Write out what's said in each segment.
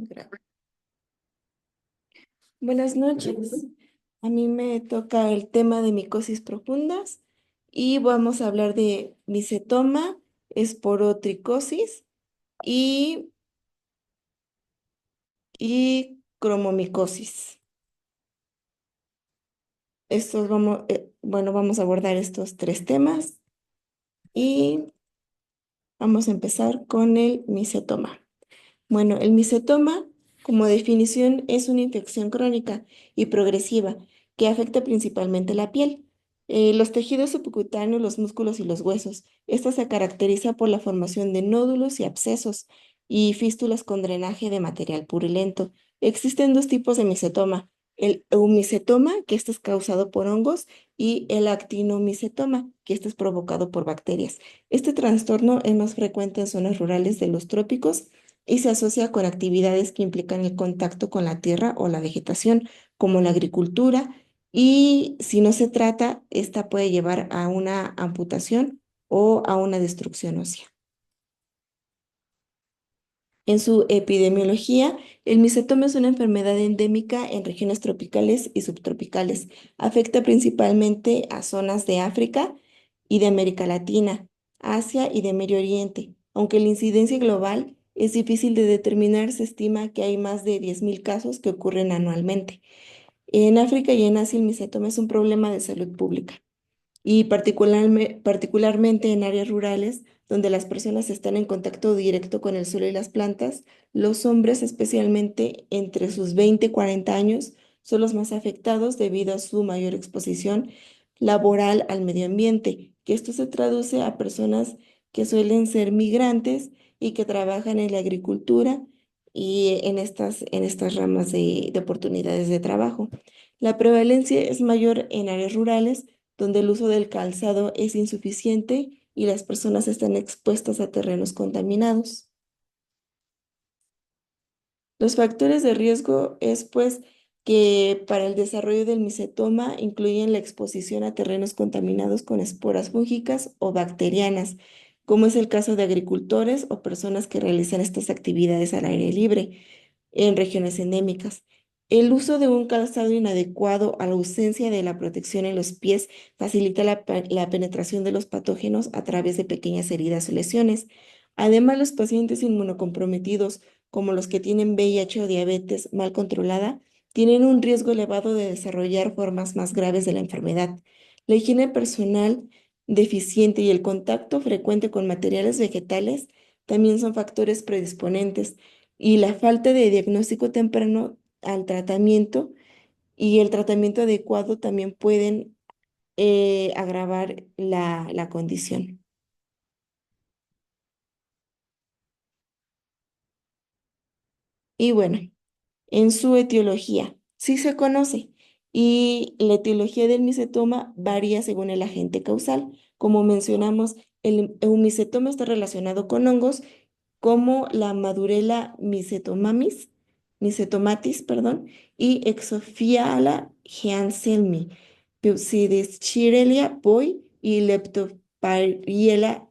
Gra- Buenas noches. A mí me toca el tema de micosis profundas y vamos a hablar de micetoma, esporotricosis y, y cromomicosis. Vamos a abordar estos tres temas y vamos a empezar con el micetoma. Bueno, el micetoma, como definición, es una infección crónica y progresiva que afecta principalmente la piel, los tejidos subcutáneos, los músculos y los huesos. Esta se caracteriza por la formación de nódulos y abscesos y fístulas con drenaje de material purulento. Existen dos tipos de micetoma: el eumicetoma, que este es causado por hongos, y el actinomicetoma, que este es provocado por bacterias. Este trastorno es más frecuente en zonas rurales de los trópicos y se asocia con actividades que implican el contacto con la tierra o la vegetación, como la agricultura, y si no se trata, esta puede llevar a una amputación o a una destrucción ósea. En su epidemiología, el micetoma es una enfermedad endémica en regiones tropicales y subtropicales. Afecta principalmente a zonas de África y de América Latina, Asia y de Medio Oriente. Aunque la incidencia global es difícil de determinar, se estima que hay más de 10.000 casos que ocurren anualmente. En África y en Asia, el micetoma es un problema de salud pública y particularmente en áreas rurales donde las personas están en contacto directo con el suelo y las plantas. Los hombres, especialmente entre sus 20 y 40 años, son los más afectados debido a su mayor exposición laboral al medio ambiente, que esto se traduce a personas que suelen ser migrantes y que trabajan en la agricultura y en estas ramas de oportunidades de trabajo. La prevalencia es mayor en áreas rurales donde el uso del calzado es insuficiente y las personas están expuestas a terrenos contaminados. Los factores de riesgo es pues que para el desarrollo del micetoma incluyen la exposición a terrenos contaminados con esporas fúngicas o bacterianas, como es el caso de agricultores o personas que realizan estas actividades al aire libre en regiones endémicas. El uso de un calzado inadecuado a la ausencia de la protección en los pies facilita la penetración de los patógenos a través de pequeñas heridas o lesiones. Además, los pacientes inmunocomprometidos, como los que tienen VIH o diabetes mal controlada, tienen un riesgo elevado de desarrollar formas más graves de la enfermedad. La higiene personal deficiente y el contacto frecuente con materiales vegetales también son factores predisponentes, y la falta de diagnóstico temprano al tratamiento y el tratamiento adecuado también pueden agravar la condición. Y bueno, en su etiología, sí se conoce, y la etiología del micetoma varía según el agente causal. Como mencionamos, el eumicetoma está relacionado con hongos como la Madurella mycetomatis, perdón, y Exophiala jansseni, Pseudoschirella boy y Leptosphaeriella,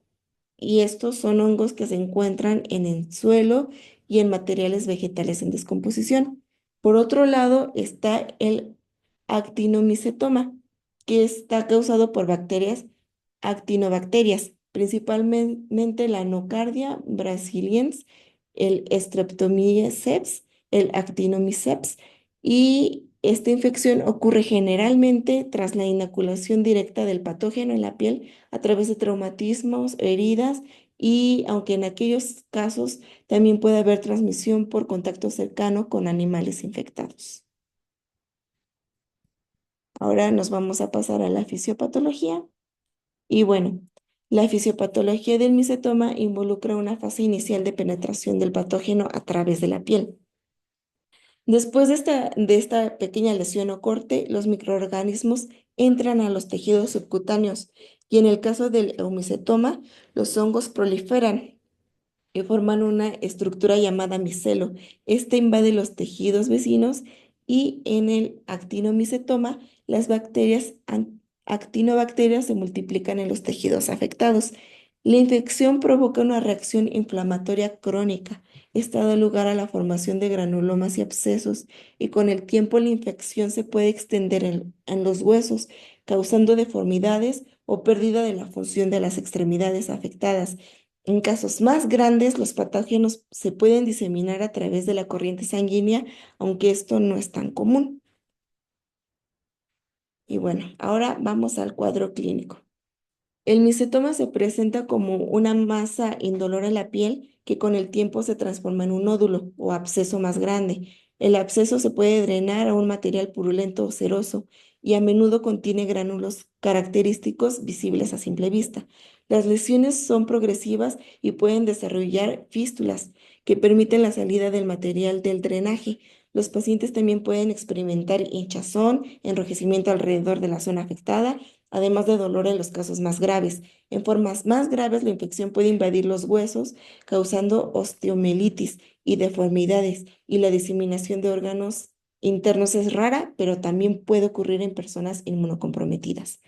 y estos son hongos que se encuentran en el suelo y en materiales vegetales en descomposición. Por otro lado está el actinomicetoma, que está causado por bacterias actinobacterias, principalmente la Nocardia brasiliensis, el Streptomyceps, el Actinomyceps, y esta infección ocurre generalmente tras la inoculación directa del patógeno en la piel a través de traumatismos, heridas, y aunque en aquellos casos también puede haber transmisión por contacto cercano con animales infectados. Ahora nos vamos a pasar a la fisiopatología. Y bueno, la fisiopatología del micetoma involucra una fase inicial de penetración del patógeno a través de la piel. Después de esta pequeña lesión o corte, los microorganismos entran a los tejidos subcutáneos y en el caso del eumicetoma, los hongos proliferan y forman una estructura llamada micelo. Este invade los tejidos vecinos, y en el actinomicetoma, las actinobacterias se multiplican en los tejidos afectados. La infección provoca una reacción inflamatoria crónica Esto da lugar a la formación de granulomas y abscesos, y con el tiempo la infección se puede extender en los huesos, causando deformidades o pérdida de la función de las extremidades afectadas. En casos más grandes, los patógenos se pueden diseminar a través de la corriente sanguínea, aunque esto no es tan común. Y bueno, ahora vamos al cuadro clínico. El micetoma se presenta como una masa indolora en la piel que con el tiempo se transforma en un nódulo o absceso más grande. El absceso se puede drenar a un material purulento o ceroso y a menudo contiene gránulos característicos visibles a simple vista. Las lesiones son progresivas y pueden desarrollar fístulas que permiten la salida del material del drenaje. Los pacientes también pueden experimentar hinchazón, enrojecimiento alrededor de la zona afectada, además de dolor en los casos más graves. En formas más graves, la infección puede invadir los huesos, causando osteomielitis y deformidades, y la diseminación de órganos internos es rara, pero también puede ocurrir en personas inmunocomprometidas.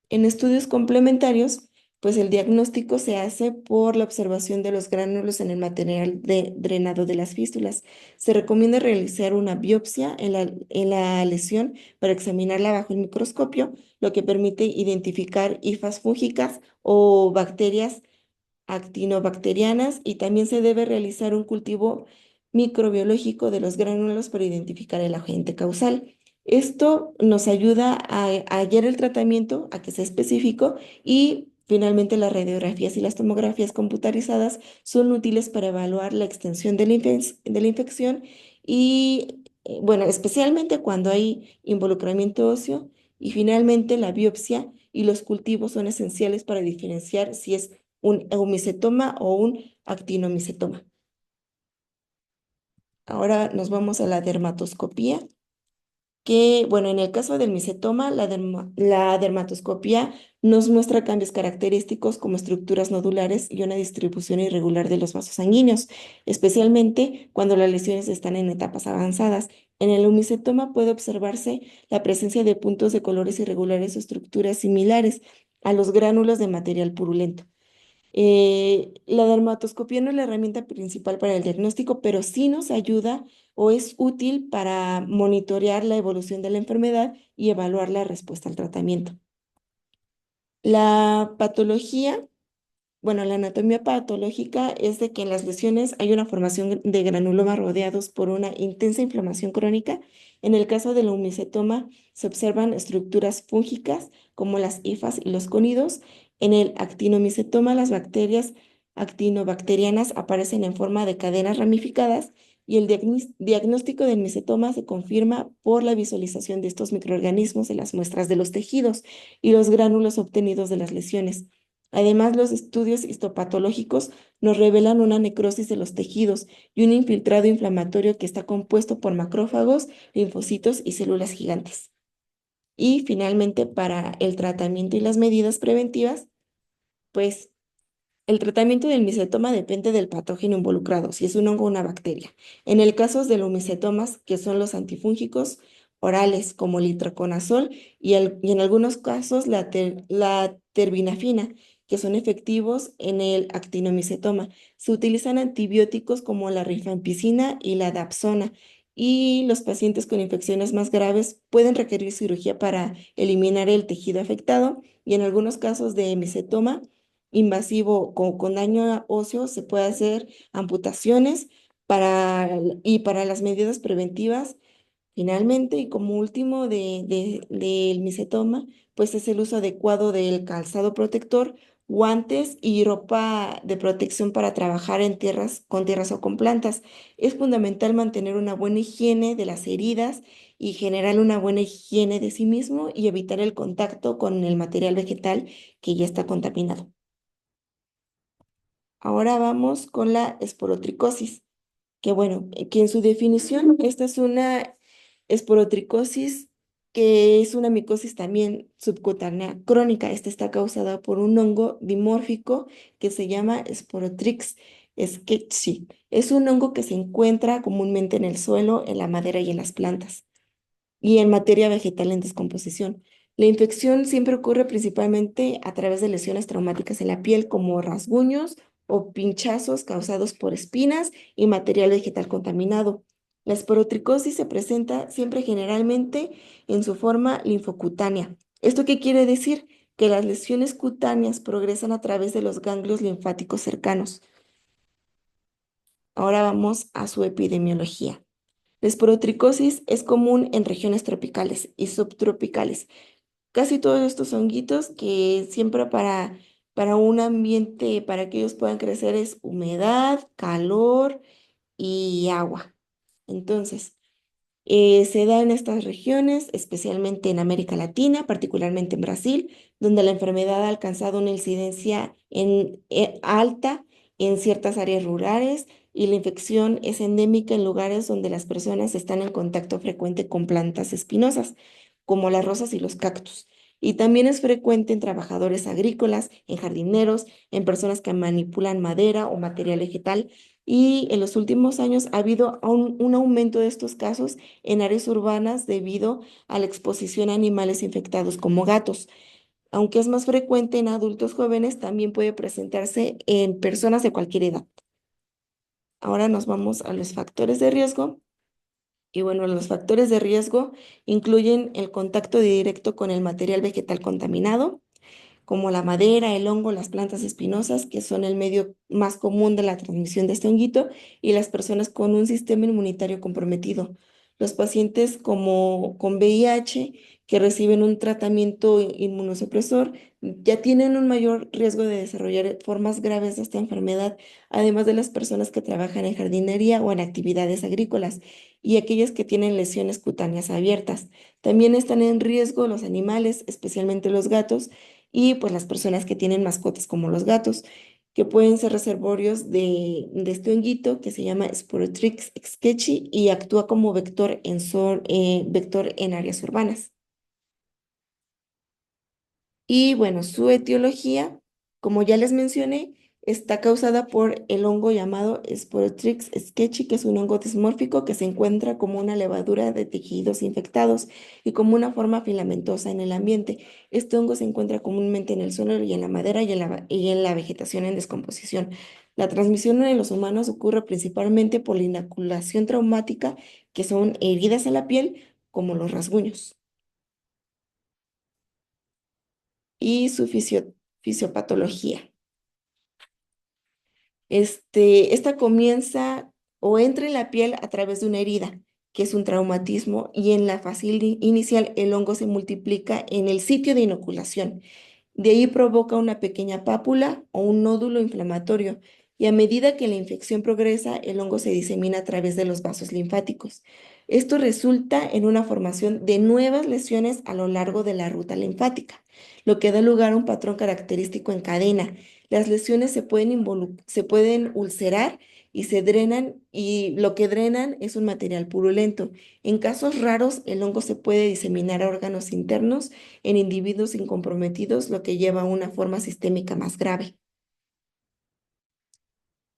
En estudios complementarios, pues el diagnóstico se hace por la observación de los gránulos en el material drenado de las fístulas. Se recomienda realizar una biopsia en la lesión para examinarla bajo el microscopio, lo que permite identificar hifas fúngicas o bacterias actinobacterianas, y también se debe realizar un cultivo microbiológico de los gránulos para identificar el agente causal. Esto nos ayuda a hallar el tratamiento, a que sea específico, y finalmente las radiografías y las tomografías computarizadas son útiles para evaluar la extensión de la infección y, bueno, especialmente cuando hay involucramiento óseo, y finalmente la biopsia y los cultivos son esenciales para diferenciar si es un eumicetoma o un actinomicetoma. Ahora nos vamos a la dermatoscopía, que, bueno, en el caso del micetoma, la dermatoscopía nos muestra cambios característicos como estructuras nodulares y una distribución irregular de los vasos sanguíneos, especialmente cuando las lesiones están en etapas avanzadas. En el eumicetoma puede observarse la presencia de puntos de colores irregulares o estructuras similares a los gránulos de material purulento. La dermatoscopía no es la herramienta principal para el diagnóstico, pero sí nos ayuda o es útil para monitorear la evolución de la enfermedad y evaluar la respuesta al tratamiento. La patología, bueno, la anatomía patológica es de que en las lesiones hay una formación de granulomas rodeados por una intensa inflamación crónica. En el caso del eumicetoma se observan estructuras fúngicas como las hifas y los conidos. En el actinomicetoma las bacterias actinobacterianas aparecen en forma de cadenas ramificadas, y el diagnóstico del micetoma se confirma por la visualización de estos microorganismos en las muestras de los tejidos y los gránulos obtenidos de las lesiones. Además, los estudios histopatológicos nos revelan una necrosis de los tejidos y un infiltrado inflamatorio que está compuesto por macrófagos, linfocitos y células gigantes. Y finalmente, para el tratamiento y las medidas preventivas, pues el tratamiento del micetoma depende del patógeno involucrado, si es un hongo o una bacteria. En el caso de los micetomas, que son los antifúngicos orales como el itraconazol, y en algunos casos la terbinafina, que son efectivos en el actinomicetoma. Se utilizan antibióticos como la rifampicina y la dapsona, y los pacientes con infecciones más graves pueden requerir cirugía para eliminar el tejido afectado, y en algunos casos de micetoma invasivo con daño óseo se puede hacer amputaciones y para las medidas preventivas. Finalmente, y como último del micetoma, pues es el uso adecuado del calzado protector, guantes y ropa de protección para trabajar con tierras o con plantas. Es fundamental mantener una buena higiene de las heridas y generar una buena higiene de sí mismo y evitar el contacto con el material vegetal que ya está contaminado. Ahora vamos con la esporotricosis, que bueno, que en su definición, esta es una esporotricosis que es una micosis también subcutánea crónica. Esta está causada por un hongo dimórfico que se llama Sporotrix sketchy. Es un hongo que se encuentra comúnmente en el suelo, en la madera y en las plantas, y en materia vegetal en descomposición. La infección siempre ocurre principalmente a través de lesiones traumáticas en la piel, como rasguños o pinchazos causados por espinas y material vegetal contaminado. La esporotricosis se presenta siempre generalmente en su forma linfocutánea. ¿Esto qué quiere decir? Que las lesiones cutáneas progresan a través de los ganglios linfáticos cercanos. Ahora vamos a su epidemiología. La esporotricosis es común en regiones tropicales y subtropicales. Casi todos estos honguitos que siempre para un ambiente, para que ellos puedan crecer es humedad, calor y agua. Entonces, se da en estas regiones, especialmente en América Latina, particularmente en Brasil, donde la enfermedad ha alcanzado una incidencia alta en ciertas áreas rurales y la infección es endémica en lugares donde las personas están en contacto frecuente con plantas espinosas, como las rosas y los cactus. Y también es frecuente en trabajadores agrícolas, en jardineros, en personas que manipulan madera o material vegetal. Y en los últimos años ha habido un aumento de estos casos en áreas urbanas debido a la exposición a animales infectados como gatos. Aunque es más frecuente en adultos jóvenes, también puede presentarse en personas de cualquier edad. Ahora nos vamos a los factores de riesgo. Y bueno, los factores de riesgo incluyen el contacto directo con el material vegetal contaminado, como la madera, el hongo, las plantas espinosas, que son el medio más común de la transmisión de este honguito, y las personas con un sistema inmunitario comprometido. Los pacientes como con VIH que reciben un tratamiento inmunosupresor ya tienen un mayor riesgo de desarrollar formas graves de esta enfermedad, además de las personas que trabajan en jardinería o en actividades agrícolas y aquellas que tienen lesiones cutáneas abiertas. También están en riesgo los animales, especialmente los gatos, y pues las personas que tienen mascotas como los gatos, que pueden ser reservorios de este honguito que se llama Sporotrix sketchy y actúa como vector en áreas urbanas. Y bueno, su etiología, como ya les mencioné, está causada por el hongo llamado Sporotrix sketchy, que es un hongo dismórfico que se encuentra como una levadura de tejidos infectados y como una forma filamentosa en el ambiente. Este hongo se encuentra comúnmente en el suelo y en la madera y en la vegetación en descomposición. La transmisión en los humanos ocurre principalmente por la inoculación traumática, que son heridas en la piel, como los rasguños. Y su fisiopatología. Esta comienza o entra en la piel a través de una herida, que es un traumatismo, y en la fase inicial el hongo se multiplica en el sitio de inoculación. De ahí provoca una pequeña pápula o un nódulo inflamatorio, y a medida que la infección progresa, el hongo se disemina a través de los vasos linfáticos. Esto resulta en una formación de nuevas lesiones a lo largo de la ruta linfática, lo que da lugar a un patrón característico en cadena. Las lesiones se pueden ulcerar y se drenan, y lo que drenan es un material purulento. En casos raros, el hongo se puede diseminar a órganos internos en individuos incomprometidos, lo que lleva a una forma sistémica más grave.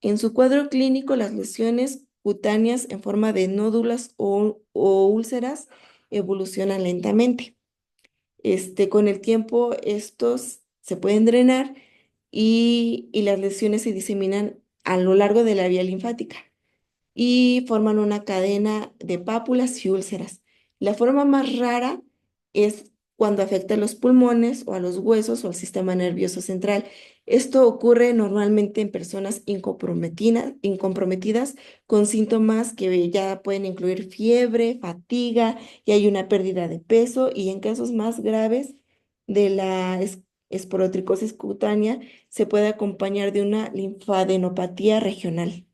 En su cuadro clínico, las lesiones cutáneas en forma de nódulos o úlceras evolucionan lentamente. Con el tiempo, estos se pueden drenar y las lesiones se diseminan a lo largo de la vía linfática y forman una cadena de pápulas y úlceras. La forma más rara es cuando afecta a los pulmones o a los huesos o al sistema nervioso central. Esto ocurre normalmente en personas incomprometidas con síntomas que ya pueden incluir fiebre, fatiga y hay una pérdida de peso y en casos más graves de la esporotricosis cutánea se puede acompañar de una linfadenopatía regional.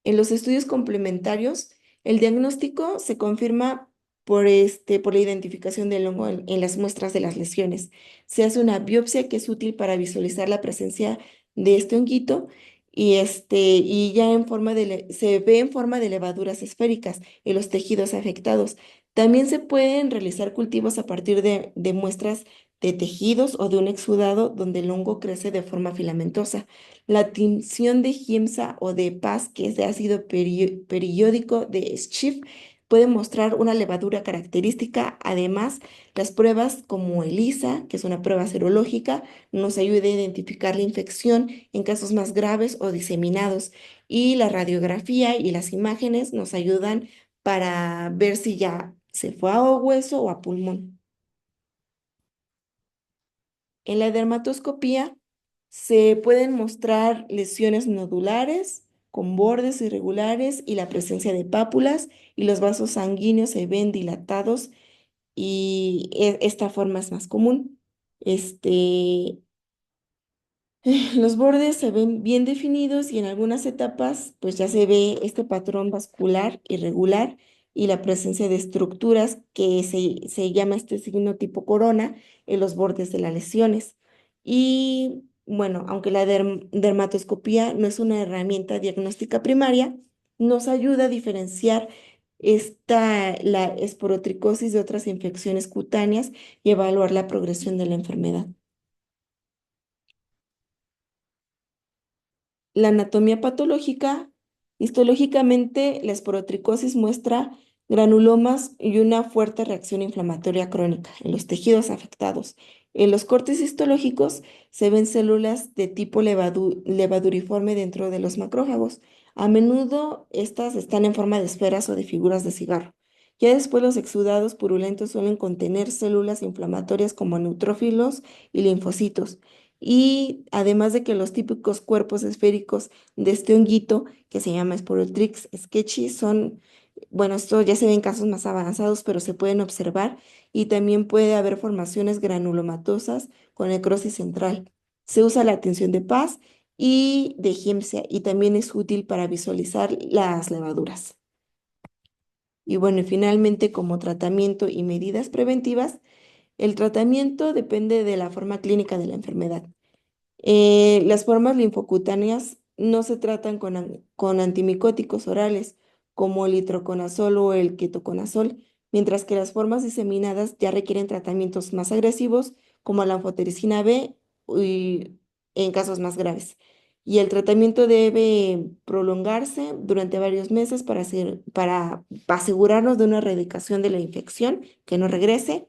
En los estudios complementarios, el diagnóstico se confirma por la identificación del hongo en las muestras de las lesiones. Se hace una biopsia que es útil para visualizar la presencia de este honguito y ya se ve en forma de levaduras esféricas en los tejidos afectados. También se pueden realizar cultivos a partir de muestras de tejidos o de un exudado donde el hongo crece de forma filamentosa. La tinción de Giemsa o de Paz, que es de ácido periódico de Schiff, puede mostrar una levadura característica. Además, las pruebas como ELISA, que es una prueba serológica, nos ayuda a identificar la infección en casos más graves o diseminados. Y la radiografía y las imágenes nos ayudan para ver si ya se fue a hueso o a pulmón. En la dermatoscopía se pueden mostrar lesiones nodulares con bordes irregulares y la presencia de pápulas, y los vasos sanguíneos se ven dilatados, y esta forma es más común. Este, los bordes se ven bien definidos, y en algunas etapas pues ya se ve este patrón vascular irregular y la presencia de estructuras que se llama este signo tipo corona en los bordes de las lesiones. Y bueno, aunque la dermatoscopía no es una herramienta diagnóstica primaria, nos ayuda a diferenciar la esporotricosis de otras infecciones cutáneas y evaluar la progresión de la enfermedad. La anatomía patológica, histológicamente, la esporotricosis muestra granulomas y una fuerte reacción inflamatoria crónica en los tejidos afectados. En los cortes histológicos se ven células de tipo levaduriforme dentro de los macrófagos. A menudo estas están en forma de esferas o de figuras de cigarro. Ya después, los exudados purulentos suelen contener células inflamatorias como neutrófilos y linfocitos. Y además de que los típicos cuerpos esféricos de este honguito, que se llama Sporotrix sketchy, son, bueno, esto ya se ve en casos más avanzados, pero se pueden observar, y también puede haber formaciones granulomatosas con necrosis central. Se usa la tinción de Paz y de Giemsia, y también es útil para visualizar las levaduras. Y bueno, y finalmente, como tratamiento y medidas preventivas, el tratamiento depende de la forma clínica de la enfermedad. Las formas linfocutáneas no se tratan con antimicóticos orales, como el itraconazol o el ketoconazol, mientras que las formas diseminadas ya requieren tratamientos más agresivos, como la anfotericina B, y en casos más graves. Y el tratamiento debe prolongarse durante varios meses para asegurarnos de una erradicación de la infección, que no regrese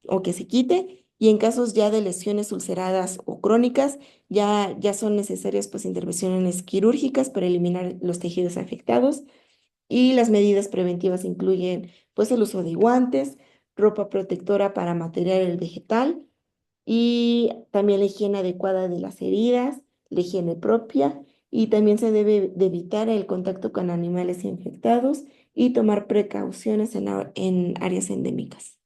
o que se quite. Y en casos ya de lesiones ulceradas o crónicas, ya son necesarias pues intervenciones quirúrgicas para eliminar los tejidos afectados. Y las medidas preventivas incluyen pues el uso de guantes, ropa protectora para material vegetal, y también la higiene adecuada de las heridas, la higiene propia, y también se debe de evitar el contacto con animales infectados y tomar precauciones en áreas endémicas.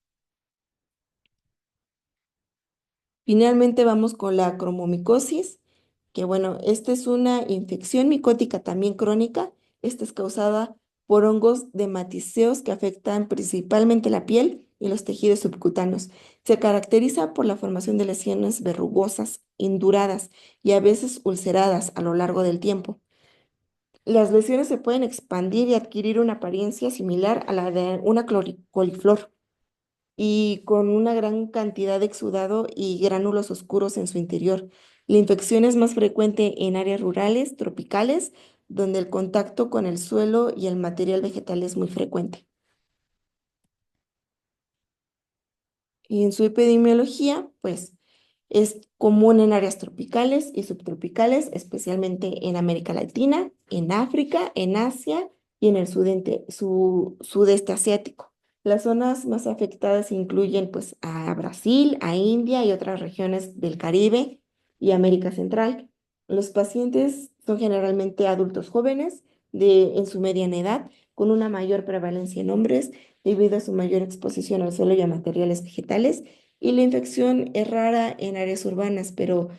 Finalmente vamos con la cromomicosis, que bueno, esta es una infección micótica también crónica. Esta es causada por hongos de maticeos que afectan principalmente la piel y los tejidos subcutáneos. Se caracteriza por la formación de lesiones verrugosas, induradas y a veces ulceradas a lo largo del tiempo. Las lesiones se pueden expandir y adquirir una apariencia similar a la de una coliflor, y con una gran cantidad de exudado y gránulos oscuros en su interior. La infección es más frecuente en áreas rurales, tropicales, donde el contacto con el suelo y el material vegetal es muy frecuente. Y en su epidemiología, pues es común en áreas tropicales y subtropicales, especialmente en América Latina, en África, en Asia y en el sudeste asiático. Las zonas más afectadas incluyen pues a Brasil, a India y otras regiones del Caribe y América Central. Los pacientes son generalmente adultos jóvenes en su mediana edad, con una mayor prevalencia en hombres debido a su mayor exposición al suelo y a materiales vegetales. Y la infección es rara en áreas urbanas, pero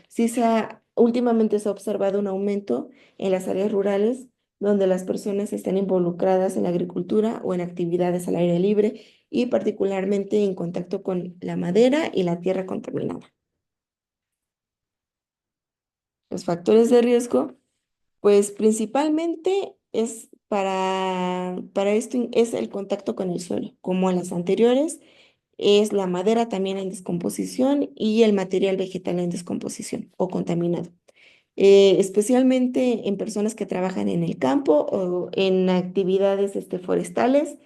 últimamente se ha observado un aumento en las áreas rurales, donde las personas están involucradas en la agricultura o en actividades al aire libre, y particularmente en contacto con la madera y la tierra contaminada. Los factores de riesgo, pues principalmente para esto es el contacto con el suelo, como en las anteriores, es la madera también en descomposición y el material vegetal en descomposición o contaminado. Especialmente en personas que trabajan en el campo o en actividades forestales,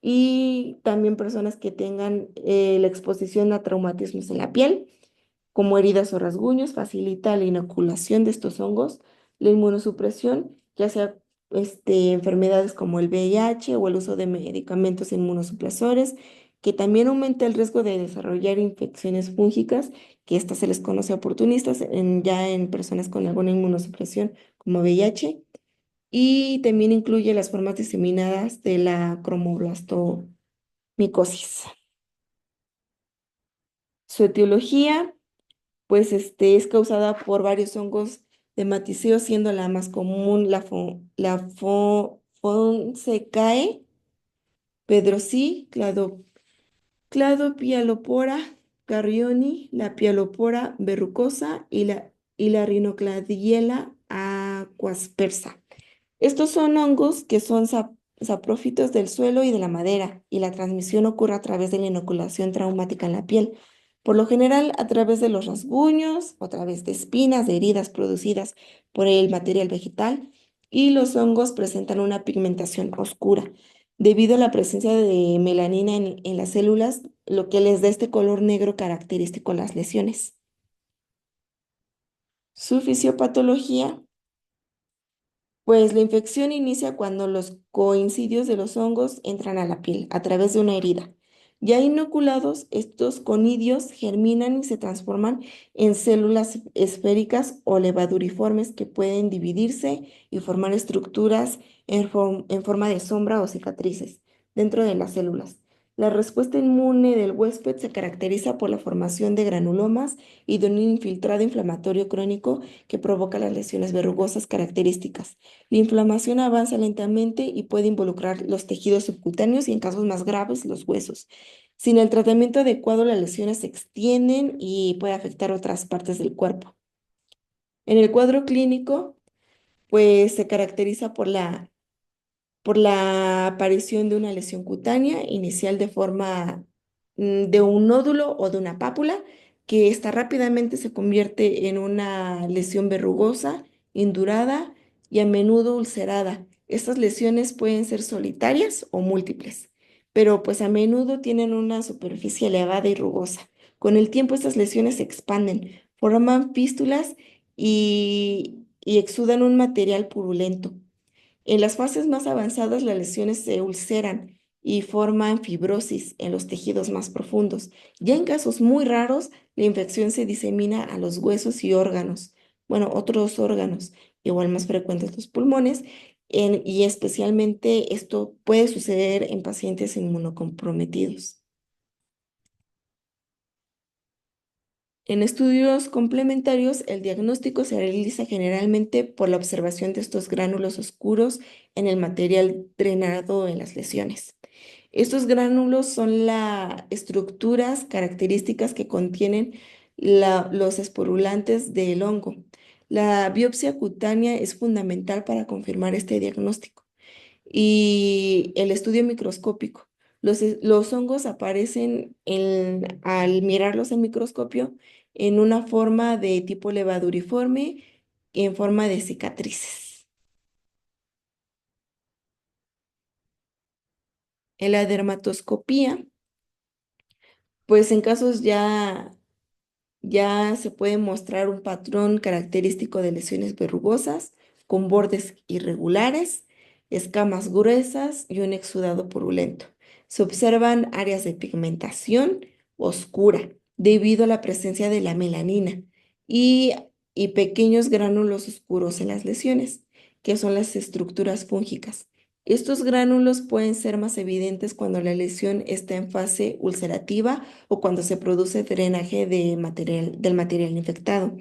y también personas que tengan la exposición a traumatismos en la piel, como heridas o rasguños, facilita la inoculación de estos hongos, la inmunosupresión, ya sea enfermedades como el VIH o el uso de medicamentos inmunosupresores, que también aumenta el riesgo de desarrollar infecciones fúngicas, que estas se les conoce oportunistas ya en personas con alguna inmunosupresión como VIH, y también incluye las formas diseminadas de la cromoblastomicosis. Su etiología pues es causada por varios hongos de maticeo, siendo la más común la Fonsecae, Pedrosi, Cladopialopora carrioni, la Pialopora verrucosa y la Rhinocladiella aquaspersa. Estos son hongos que son saprófitos del suelo y de la madera, y la transmisión ocurre a través de la inoculación traumática en la piel, por lo general a través de los rasguños, o a través de espinas, de heridas producidas por el material vegetal, y los hongos presentan una pigmentación oscura, debido a la presencia de melanina en las células, lo que les da este color negro característico a las lesiones. Su fisiopatología. Pues la infección inicia cuando los coincidios de los hongos entran a la piel a través de una herida. Ya inoculados, estos conidios germinan y se transforman en células esféricas o levaduriformes que pueden dividirse y formar estructuras en forma de sombra o cicatrices dentro de las células. La respuesta inmune del huésped se caracteriza por la formación de granulomas y de un infiltrado inflamatorio crónico que provoca las lesiones verrugosas características. La inflamación avanza lentamente y puede involucrar los tejidos subcutáneos y en casos más graves los huesos. Sin el tratamiento adecuado, las lesiones se extienden y puede afectar otras partes del cuerpo. En el cuadro clínico, pues se caracteriza por la aparición de una lesión cutánea inicial de forma de un nódulo o de una pápula, que esta rápidamente se convierte en una lesión verrugosa, indurada y a menudo ulcerada. Estas lesiones pueden ser solitarias o múltiples, pero pues a menudo tienen una superficie elevada y rugosa. Con el tiempo estas lesiones se expanden, forman fístulas y exudan un material purulento. En las fases más avanzadas, las lesiones se ulceran y forman fibrosis en los tejidos más profundos. Ya en casos muy raros, la infección se disemina a los huesos y órganos, bueno, otros órganos, igual más frecuentes los pulmones, y especialmente esto puede suceder en pacientes inmunocomprometidos. En estudios complementarios, el diagnóstico se realiza generalmente por la observación de estos gránulos oscuros en el material drenado en las lesiones. Estos gránulos son las estructuras características que contienen los esporulantes del hongo. La biopsia cutánea es fundamental para confirmar este diagnóstico y el estudio microscópico. Los hongos aparecen al mirarlos en microscopio en una forma de tipo levaduriforme, en forma de cicatrices. En la dermatoscopía, pues en casos ya se puede mostrar un patrón característico de lesiones verrugosas, con bordes irregulares, escamas gruesas y un exudado purulento. Se observan áreas de pigmentación oscura debido a la presencia de la melanina y, y pequeños gránulos oscuros en las lesiones, que son las estructuras fúngicas. Estos gránulos pueden ser más evidentes cuando la lesión está en fase ulcerativa o cuando se produce drenaje del material infectado.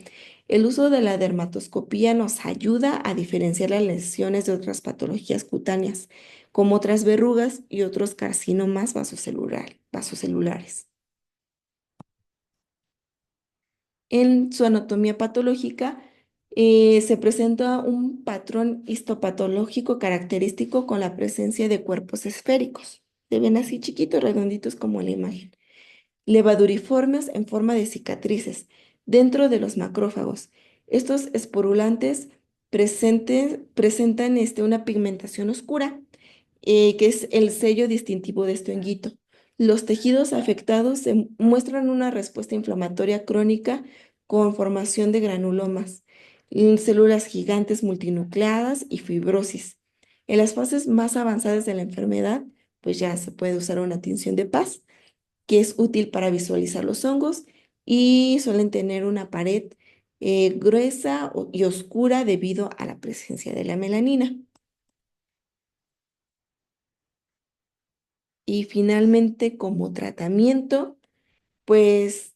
El uso de la dermatoscopía nos ayuda a diferenciar las lesiones de otras patologías cutáneas, como otras verrugas y otros carcinomas vasocelulares. En su anatomía patológica, se presenta un patrón histopatológico característico con la presencia de cuerpos esféricos. Se ven así chiquitos, redonditos como en la imagen. Levaduriformes en forma de cicatrices dentro de los macrófagos. Estos esporulantes presentan una pigmentación oscura que es el sello distintivo de este honguito. Los tejidos afectados muestran una respuesta inflamatoria crónica con formación de granulomas, células gigantes multinucleadas y fibrosis. En las fases más avanzadas de la enfermedad, pues ya se puede usar una tinción de paz, que es útil para visualizar los hongos y suelen tener una pared gruesa y oscura debido a la presencia de la melanina. Y finalmente, como tratamiento, pues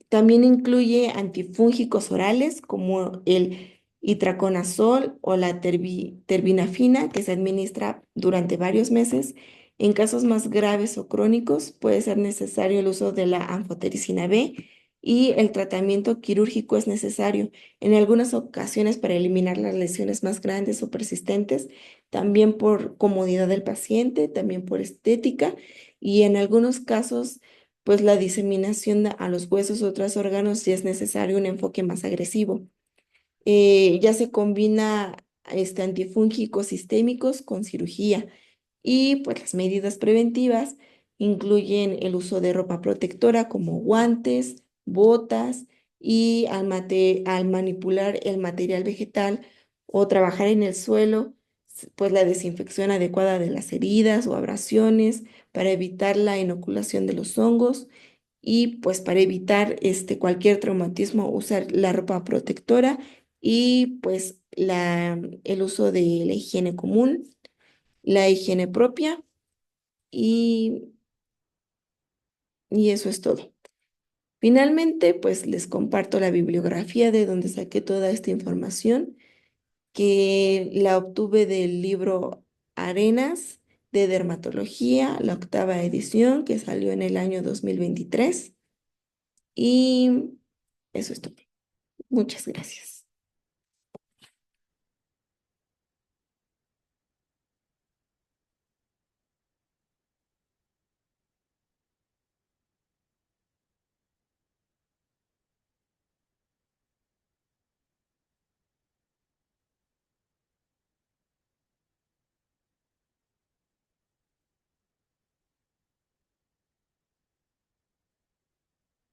también incluye antifúngicos orales como el itraconazol o la terbinafina que se administra durante varios meses. En casos más graves o crónicos puede ser necesario el uso de la anfotericina B y el tratamiento quirúrgico es necesario en algunas ocasiones para eliminar las lesiones más grandes o persistentes, también por comodidad del paciente, también por estética y en algunos casos pues la diseminación a los huesos u otros órganos ya es necesario un enfoque más agresivo. Ya se combina antifúngicos sistémicos con cirugía y pues las medidas preventivas incluyen el uso de ropa protectora como guantes, botas y al manipular el material vegetal o trabajar en el suelo, pues la desinfección adecuada de las heridas o abrasiones para evitar la inoculación de los hongos y pues para evitar cualquier traumatismo usar la ropa protectora y pues el uso de la higiene común, la higiene propia y, y eso es todo. Finalmente, pues les comparto la bibliografía de donde saqué toda esta información, que la obtuve del libro Arenas de Dermatología, la octava edición, que salió en el año 2023. Y eso es todo. Muchas gracias.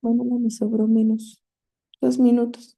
Bueno, no me sobró menos 2 minutos.